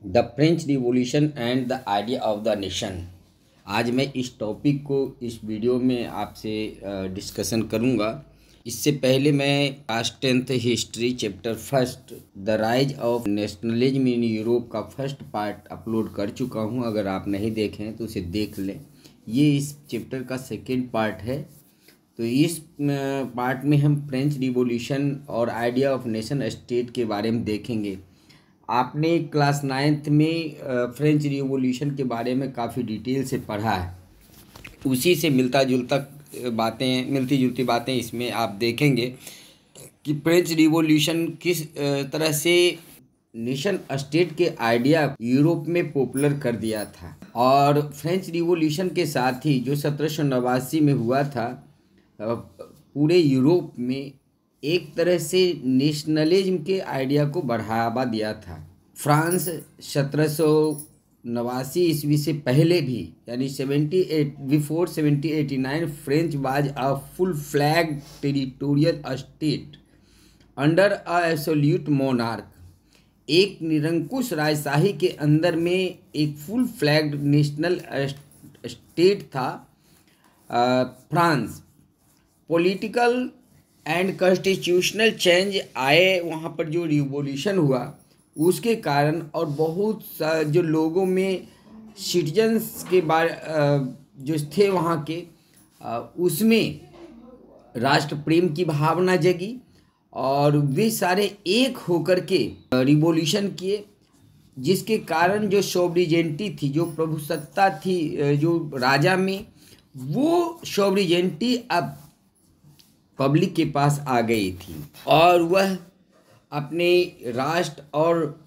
The French revolution and the idea of the nation. आज मैं इस टॉपिक को इस वीडियो में आपसे डिस्कशन करूंगा। इससे पहले मैं class 10th history chapter first the rise of nationalism in Europe का फर्स्ट पार्ट अपलोड कर चुका हूं। अगर आप नहीं देखें तो उसे देख लें। ये इस चैप्टर का सेकेंड पार्ट है। तो इस पार्ट में हम फ्रेंच रिवॉल्यूशन और आइडिया ऑफ नेशन स्टेट के बारे में देखेंगे। आपने क्लास 9th में फ्रेंच रिवॉल्यूशन के बारे में काफ़ी डिटेल से पढ़ा है। उसी से मिलती जुलती बातें इसमें आप देखेंगे कि फ्रेंच रिवॉल्यूशन किस तरह से नेशन स्टेट के आइडिया यूरोप में पॉपुलर कर दिया था। और फ्रेंच रिवॉल्यूशन के साथ ही जो 1789 में हुआ था, पूरे यूरोप में एक तरह से नेशनलिज्म के आइडिया को बढ़ावा दिया था। फ्रांस 1789 ईस्वी से पहले भी, यानी 1789 French was a full flag territorial state under a absolute monarch. एक निरंकुश राजशाही के अंदर में एक फुल फ्लैग्ड नेशनल स्टेट था France. Political and constitutional change आए वहाँ पर, जो रिवॉल्यूशन हुआ उसके कारण, और बहुत जो लोगों में सिटीजन्स के बारे जो थे वहाँ के, उसमें राष्ट्र प्रेम की भावना जगी और वे सारे एक होकर के रिवॉल्यूशन किए, जिसके कारण जो सॉवरेनिटी थी, जो प्रभुसत्ता थी जो राजा में, वो सॉवरेनिटी अब पब्लिक के पास आ गई थी और वह अपने राष्ट्र और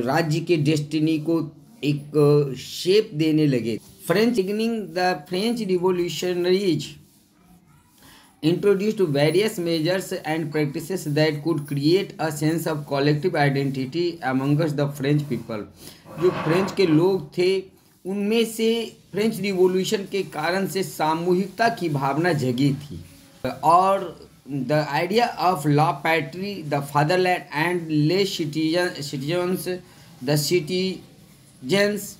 राज्य के डेस्टिनी को एक शेप देने लगे। The French revolutionaries introduced various measures and practices that could create a sense of collective identity amongst the French people। जो फ्रेंच के लोग थे उनमें से फ्रेंच रिवॉल्यूशन के कारण से सामूहिकता की भावना जगी थी। और the idea of la patrie, the fatherland and le citizens, the citizens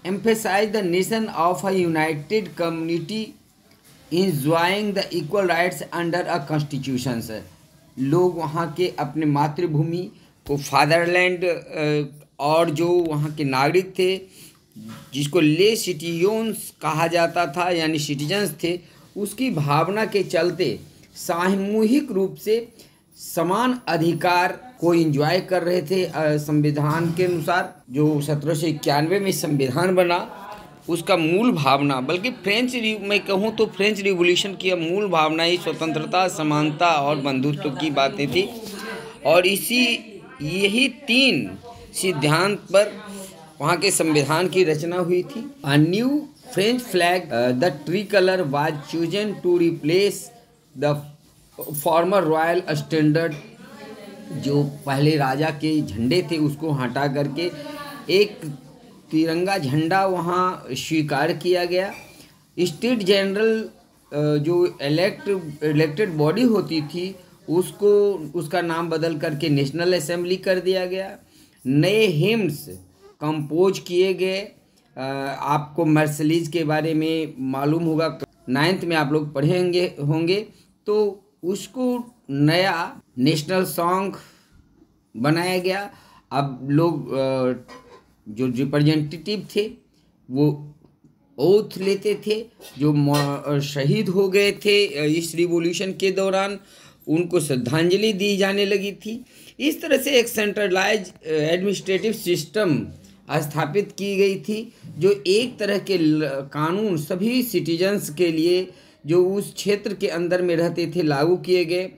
emphasise the nation of a united community enjoying the equal rights under a constitution। लोग वहाँ के अपने मातृभूमि को फादरलैंड और जो वहाँ के नागरिक थे, जिसको ले सिटीजन्स कहा जाता था, यानी सिटीजन्स थे, उसकी भावना के चलते सामूहिक रूप से समान अधिकार को एंजॉय कर रहे थे। संविधान के अनुसार जो 1791 में संविधान बना, उसका मूल भावना, बल्कि मैं कहूँ तो फ्रेंच रिवॉल्यूशन की मूल भावना ही स्वतंत्रता, समानता और बंधुत्व की बातें थी। और यही 3 सिद्धांत पर वहाँ के संविधान की रचना हुई थी। A new French flag, the tricolour was chosen to replace the former royal standard. जो पहले राजा के झंडे थे उसको हटा करके एक तिरंगा झंडा वहाँ स्वीकार किया गया। स्टेट जनरल जो इलेक्टेड बॉडी होती थी उसका नाम बदल करके नेशनल असेंबली कर दिया गया। नए हिम्स कंपोज किए गए। आपको मर्सलीज के बारे में मालूम होगा, 9th में आप लोग पढ़ेंगे होंगे, तो उसको नया नेशनल सॉन्ग बनाया गया। अब लोग जो रिप्रेजेंटेटिव थे वो ओथ लेते थे, जो शहीद हो गए थे इस रिवॉल्यूशन के दौरान, उनको श्रद्धांजलि दी जाने लगी थी। इस तरह से एक सेंट्रलाइज एडमिनिस्ट्रेटिव सिस्टम स्थापित की गई थी, जो एक तरह के कानून सभी सिटीजन्स के लिए जो उस क्षेत्र के अंदर में रहते थे लागू किए गए।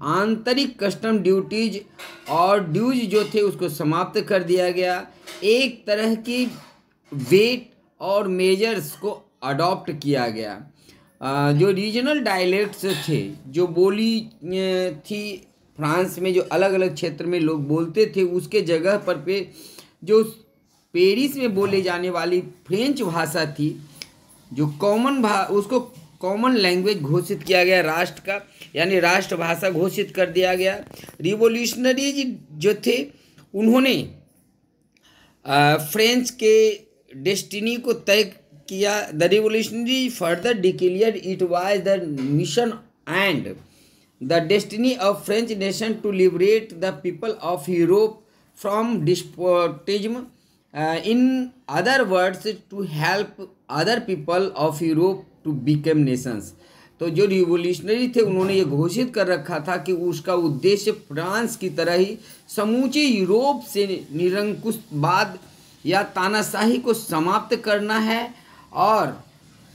आंतरिक कस्टम ड्यूटीज और ड्यूज जो थे उसको समाप्त कर दिया गया। एक तरह की वेट और मेजर्स को अडॉप्ट किया गया। जो रीजनल डायलेक्ट्स थे, जो बोली थी फ्रांस में, जो अलग अलग क्षेत्र में लोग बोलते थे, उसके जगह पर जो पेरिस में बोले जाने वाली फ्रेंच भाषा थी, जो उसको कॉमन लैंग्वेज घोषित किया गया राष्ट्र का, यानी राष्ट्रभाषा घोषित कर दिया गया। रिवॉल्यूशनरीज जो थे उन्होंने फ्रेंच के डेस्टिनी को तय किया। The revolutionary further declared it was the mission and the destiny of French nation to liberate the people of Europe from despotism, in other words to help other people of Europe to become nations. तो जो revolutionary थे उन्होंने ये घोषित कर रखा था कि उसका उद्देश्य फ्रांस की तरह ही समूचे यूरोप से निरंकुशवाद या तानाशाही को समाप्त करना है और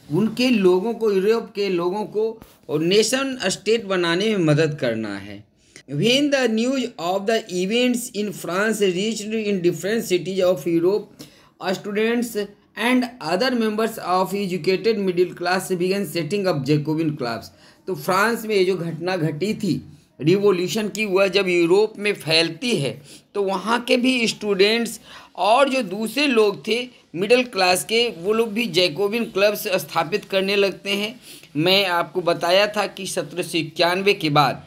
उनके लोगों को, यूरोप के लोगों को नेशन स्टेट बनाने में मदद करना है। When the news of the events in France reached in different cities of Europe, students and other members of educated middle class began setting up Jacobin clubs। तो फ्रांस में ये जो घटना घटी थी रिवॉल्यूशन की, वह जब यूरोप में फैलती है तो वहाँ के भी स्टूडेंट्स और जो दूसरे लोग थे मिडिल क्लास के, वो लोग भी जैकोबिन क्लब्स स्थापित करने लगते हैं। मैं आपको बताया था कि 1791 के बाद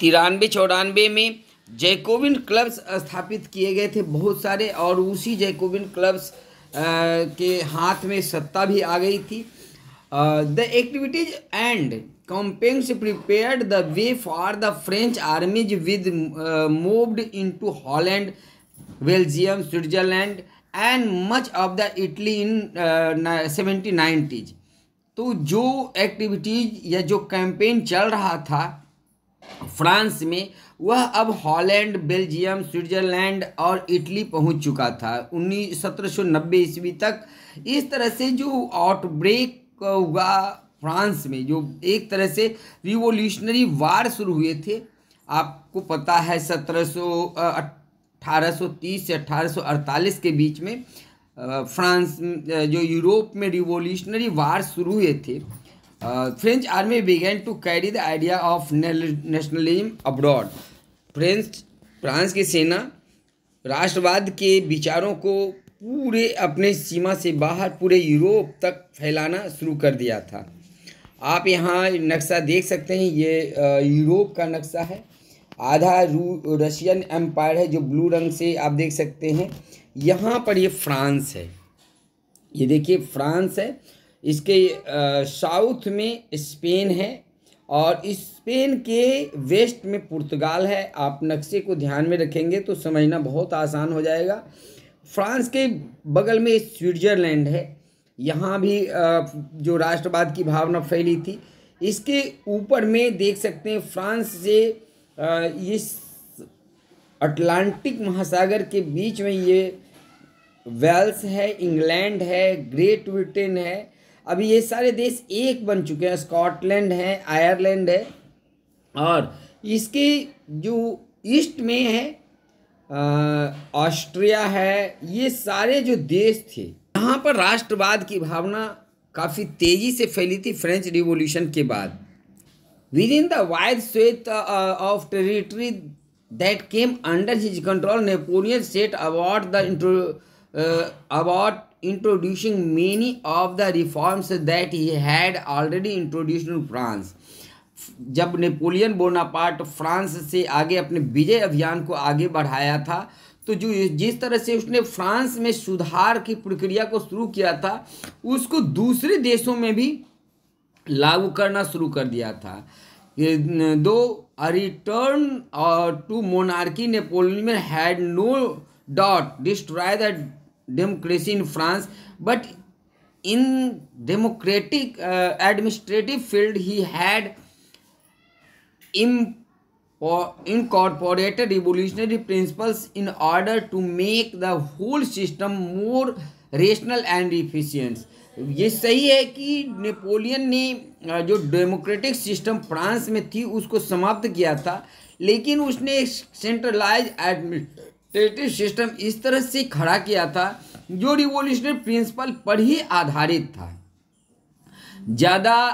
93-94 में जैकोबिन क्लब्स स्थापित किए गए थे बहुत सारे, और उसी जैकोबिन क्लब्स के हाथ में सत्ता भी आ गई थी। The activities and campaigns prepared the way for the French आर्मीज with moved into Holland, Belgium, Switzerland and much of the Italy in 1790s। तो जो एक्टिविटीज या जो कैंपेन चल रहा था फ्रांस में, वह अब हॉलैंड, बेल्जियम, स्विट्जरलैंड और इटली पहुंच चुका था 1790 ईस्वी तक। इस तरह से जो आउटब्रेक हुआ फ्रांस में, जो एक तरह से रिवॉल्यूशनरी वार शुरू हुए थे, आपको पता है 1830 से 1848 के बीच में फ्रांस जो यूरोप में रिवॉल्यूशनरी वार शुरू हुए थे। French army began to carry the idea of nationalism abroad. France की सेना राष्ट्रवाद के विचारों को पूरे अपने सीमा से बाहर पूरे यूरोप तक फैलाना शुरू कर दिया था। आप यहाँ नक्शा देख सकते हैं, ये यूरोप का नक्शा है। आधा रशियन एम्पायर है जो ब्लू रंग से आप देख सकते हैं। यहाँ पर ये फ्रांस है, ये देखिए फ्रांस है। इसके साउथ में स्पेन है और स्पेन के वेस्ट में पुर्तगाल है। आप नक्शे को ध्यान में रखेंगे तो समझना बहुत आसान हो जाएगा। फ्रांस के बगल में स्विट्जरलैंड है, यहाँ भी जो राष्ट्रवाद की भावना फैली थी। इसके ऊपर में देख सकते हैं फ्रांस से इस अटलांटिक महासागर के बीच में ये वेल्स है, इंग्लैंड है, ग्रेट ब्रिटेन है। अभी ये सारे देश एक बन चुके हैं। स्कॉटलैंड है, आयरलैंड है, और इसके जो ईस्ट में है ऑस्ट्रिया है। ये सारे जो देश थे, यहाँ पर राष्ट्रवाद की भावना काफ़ी तेज़ी से फैली थी फ्रेंच रिवॉल्यूशन के बाद। Within the wide swath of territory that came under his control, Napoleon set about introducing many of the reforms that he had already introduced in France। जब नेपोलियन बोनापार्ट फ्रांस से आगे अपने विजय अभियान को आगे बढ़ाया था, तो जो जिस तरह से उसने फ्रांस में सुधार की प्रक्रिया को शुरू किया था, उसको दूसरे देशों में भी लागू करना शुरू कर दिया था। दो return to monarchy Napoleon had no doubt destroy the democracy in France, but in democratic administrative field he had incorporated revolutionary principles in order to make the whole system more rational and efficient। ये सही है कि Napoleon ने जो democratic system France में थी उसको समाप्त किया था, लेकिन उसने एक सेंट्रलाइज एडमिनिस्ट्रेटिव सिस्टम इस तरह से खड़ा किया था जो रिवॉल्यूशनरी प्रिंसिपल पर ही आधारित था, ज़्यादा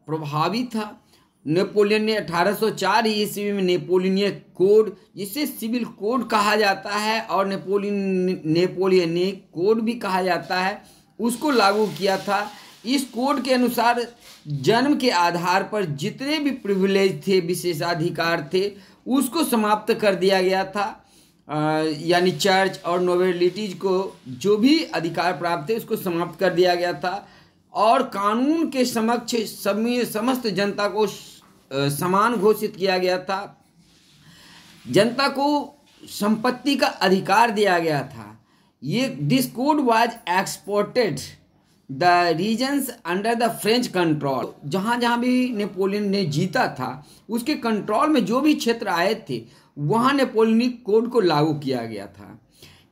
प्रभावी था। नेपोलियन ने 1804 ईस्वी में नेपोलियन कोड, जिसे सिविल कोड कहा जाता है और नेपोलियनिक कोड भी कहा जाता है, उसको लागू किया था। इस कोड के अनुसार जन्म के आधार पर जितने भी प्रिविलेज थे, विशेषाधिकार थे, उसको समाप्त कर दिया गया था। यानी चर्च और नोबेलिटीज को जो भी अधिकार प्राप्त थे उसको समाप्त कर दिया गया था और कानून के समक्ष समस्त जनता को समान घोषित किया गया था। जनता को संपत्ति का अधिकार दिया गया था। ये this code was exported the regions under the French control. जहाँ जहाँ भी नेपोलियन ने जीता था उसके कंट्रोल में जो भी क्षेत्र आए थे वहाँ नेपोलियनिक कोड को लागू किया गया था।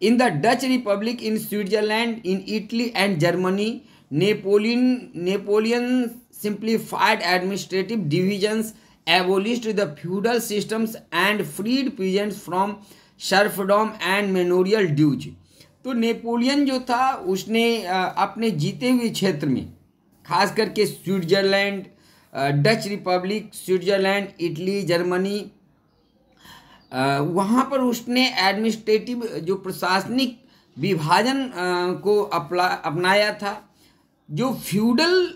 In the Dutch Republic, in Switzerland, in Italy and Germany, Napoleon simplified administrative divisions, abolished the feudal systems and freed peasants from serfdom and manorial dues। तो नेपोलियन जो था उसने अपने जीते हुए क्षेत्र में खास करके Switzerland, Dutch Republic, Switzerland, Italy, Germany, वहाँ पर उसने एडमिनिस्ट्रेटिव जो प्रशासनिक विभाजन को अपनाया था। जो फ्यूडल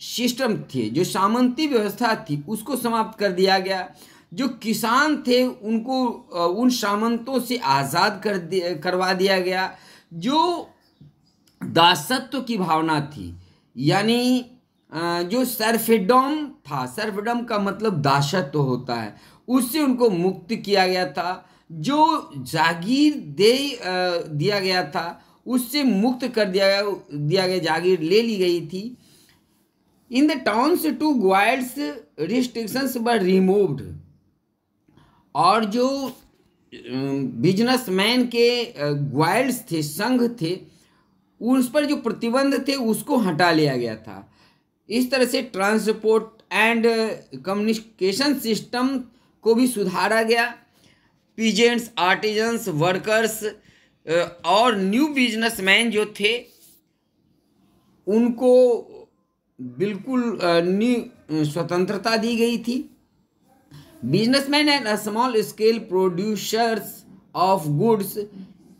सिस्टम थे, जो सामंती व्यवस्था थी, उसको समाप्त कर दिया गया। जो किसान थे उनको उन सामंतों से आज़ाद करवा दिया गया। जो दासत्व की भावना थी, यानी जो सर्फेडम था, सर्फेडम का मतलब दासत्व होता है, उससे उनको मुक्त किया गया था। जो जागीर दिया गया था उससे मुक्त कर दिया गया, जागीर ले ली गई थी। In the towns to guilds restrictions were removed. और जो बिजनेसमैन के ग्वाइड्स थे, संघ थे, उस पर जो प्रतिबंध थे उसको हटा लिया गया था। इस तरह से ट्रांसपोर्ट एंड कम्युनिकेशन सिस्टम को भी सुधारा गया। पीजेंट्स, आर्टिजन्स, वर्कर्स और न्यू बिजनेसमैन जो थे उनको बिल्कुल स्वतंत्रता दी गई थी। Businessman and small scale producers of goods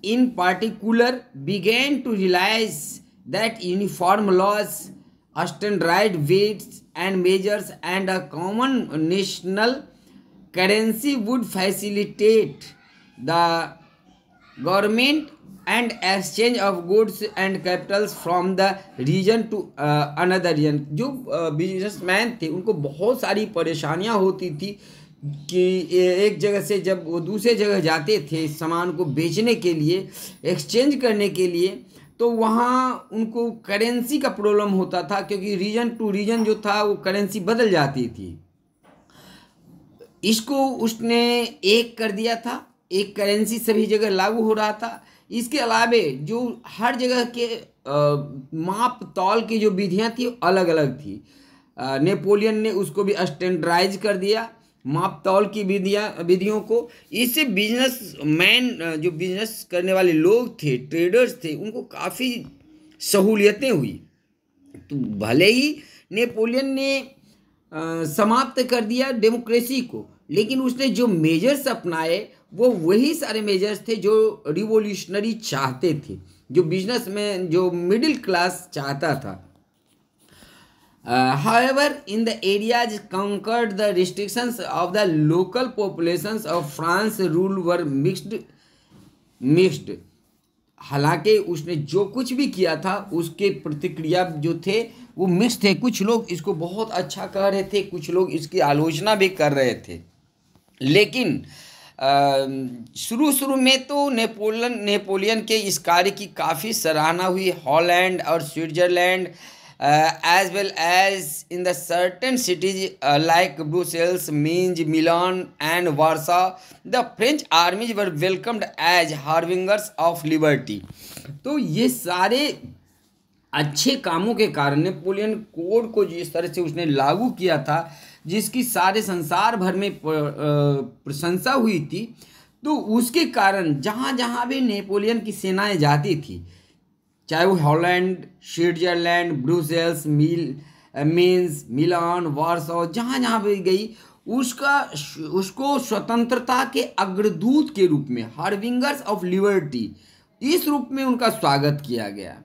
in particular began to realise that uniform laws, standard weights and measures and a common national currency would facilitate the government and exchange of goods and capitals from the region to another region. जो businessman थे उनको बहुत सारी परेशानियां होती थी कि एक जगह से जब वो दूसरे जगह जाते थे सामान को बेचने के लिए, एक्सचेंज करने के लिए, तो वहाँ उनको करेंसी का प्रॉब्लम होता था, क्योंकि रीजन टू रीजन जो था वो करेंसी बदल जाती थी। इसको उसने एक कर दिया था, एक करेंसी सभी जगह लागू हो रहा था। इसके अलावे जो हर जगह के माप तौल की जो विधियां थी अलग अलग थी। नेपोलियन ने उसको भी स्टैंडर्डाइज कर दिया, माप तौल की विधियों को। इससे बिजनेसमैन, जो बिजनेस करने वाले लोग थे, ट्रेडर्स थे, उनको काफ़ी सहूलियतें हुई। तो भले ही नेपोलियन ने समाप्त कर दिया डेमोक्रेसी को, लेकिन उसने जो मेजर्स अपनाए वो वही सारे मेजर्स थे जो रिवोल्यूशनरी चाहते थे, जो बिजनेसमैन, जो मिडिल क्लास चाहता था। However, in the areas conquered, the restrictions of the local populations of France rule were mixed। हालांकि उसने जो कुछ भी किया था उसके प्रतिक्रिया जो थे वो मिक्स थे। कुछ लोग इसको बहुत अच्छा कह रहे थे, कुछ लोग इसकी आलोचना भी कर रहे थे। लेकिन शुरू में तो नेपोलियन के इस कार्य की काफ़ी सराहना हुई। हॉलैंड और Switzerland as well as in the certain cities like Brussels, Mainz, Milan and Warsaw, the French armies were welcomed as harbingers of liberty। तो ये सारे अच्छे कामों के कारण नेपोलियन कोड को जिस तरह से उसने लागू किया था, जिसकी सारे संसार भर में प्रशंसा हुई थी, तो उसके कारण जहाँ जहाँ भी नेपोलियन की सेनाएं जाती थी, चाहे वो हॉलैंड, स्विट्जरलैंड, ब्रुसेल्स, मेंस, मिलान, वार्सो, जहाँ जहाँ भी गई, उसको स्वतंत्रता के अग्रदूत के रूप में, हार्बिंगर्स ऑफ लिबर्टी, इस रूप में उनका स्वागत किया गया।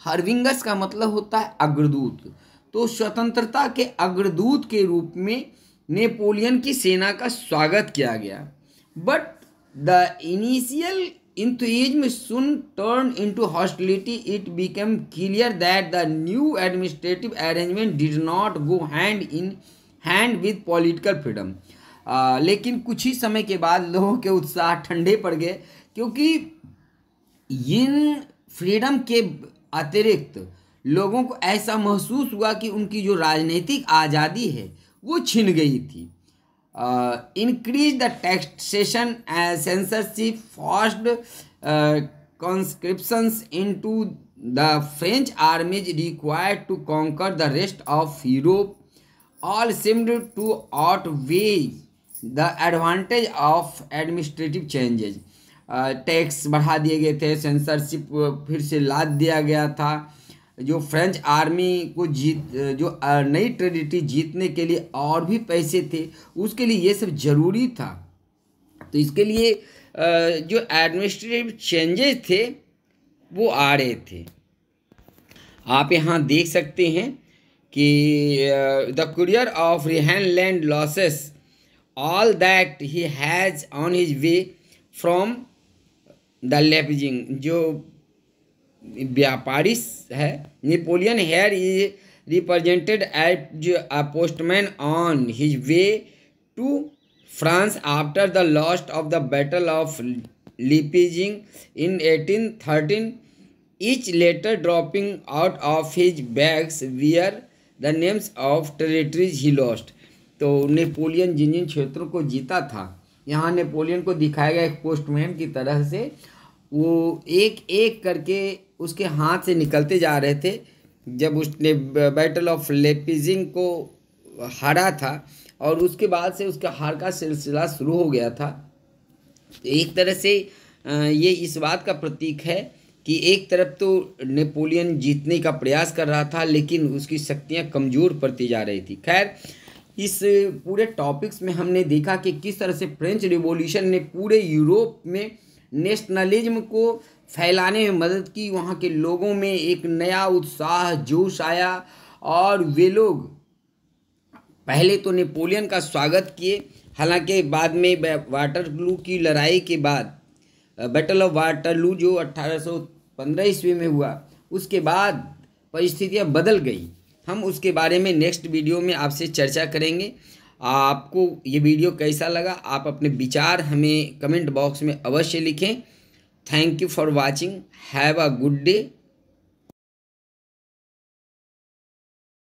हार्बिंगर्स का मतलब होता है अग्रदूत। तो स्वतंत्रता के अग्रदूत के रूप में नेपोलियन की सेना का स्वागत किया गया। But The initial enthusiasm soon turned into hostility. It became clear that the new administrative arrangement did not go hand in hand with political freedom. लेकिन कुछ ही समय के बाद लोगों के उत्साह ठंडे पड़ गए, क्योंकि इन फ्रीडम के अतिरिक्त लोगों को ऐसा महसूस हुआ कि उनकी जो राजनीतिक आज़ादी है वो छिन गई थी. Increase the taxation and censorship, forced conscriptions into the French armies required to conquer the rest of Europe, all seemed to outweigh the advantage of administrative changes. Tax बढ़ा दिए गए थे, सेंसरशिप फिर से लाद दिया गया था. जो फ्रेंच आर्मी को जो नई टेरिटरी जीतने के लिए और भी पैसे थे, उसके लिए ये सब ज़रूरी था. तो इसके लिए जो एडमिनिस्ट्रेटिव चेंजेस थे वो आ रहे थे. आप यहाँ देख सकते हैं कि the courier of Rhineland loses all that he has on his way from the Leipzig. जो व्यापारी है, Napoleon here is represented as a postman on his way to France after the loss of the battle of Leipzig in 1813. Each letter dropping out of his bags bear the names of territories he lost. तो Napoleon जिन जिन क्षेत्रों को जीता था, यहाँ Napoleon को दिखाया गया एक पोस्टमैन की तरह से. वो एक एक करके उसके हाथ से निकलते जा रहे थे. जब उसने बैटल ऑफ लेपिजिंग को हारा था और उसके बाद से उसका हार का सिलसिला शुरू हो गया था. तो एक तरह से ये इस बात का प्रतीक है कि एक तरफ तो नेपोलियन जीतने का प्रयास कर रहा था, लेकिन उसकी शक्तियाँ कमज़ोर पड़ती जा रही थी. खैर, इस पूरे टॉपिक्स में हमने देखा कि किस तरह से फ्रेंच रिवॉल्यूशन ने पूरे यूरोप में नेशनलिज्म को फैलाने में मदद की. वहाँ के लोगों में एक नया उत्साह, जोश आया और वे लोग पहले तो नेपोलियन का स्वागत किए. हालांकि बाद में वाटरलू की लड़ाई के बाद, बैटल ऑफ वाटरलू जो 1815 ईस्वी में हुआ, उसके बाद परिस्थितियाँ बदल गई. हम उसके बारे में नेक्स्ट वीडियो में आपसे चर्चा करेंगे. आपको ये वीडियो कैसा लगा, आप अपने विचार हमें कमेंट बॉक्स में अवश्य लिखें. Thank you for watching. Have a good day.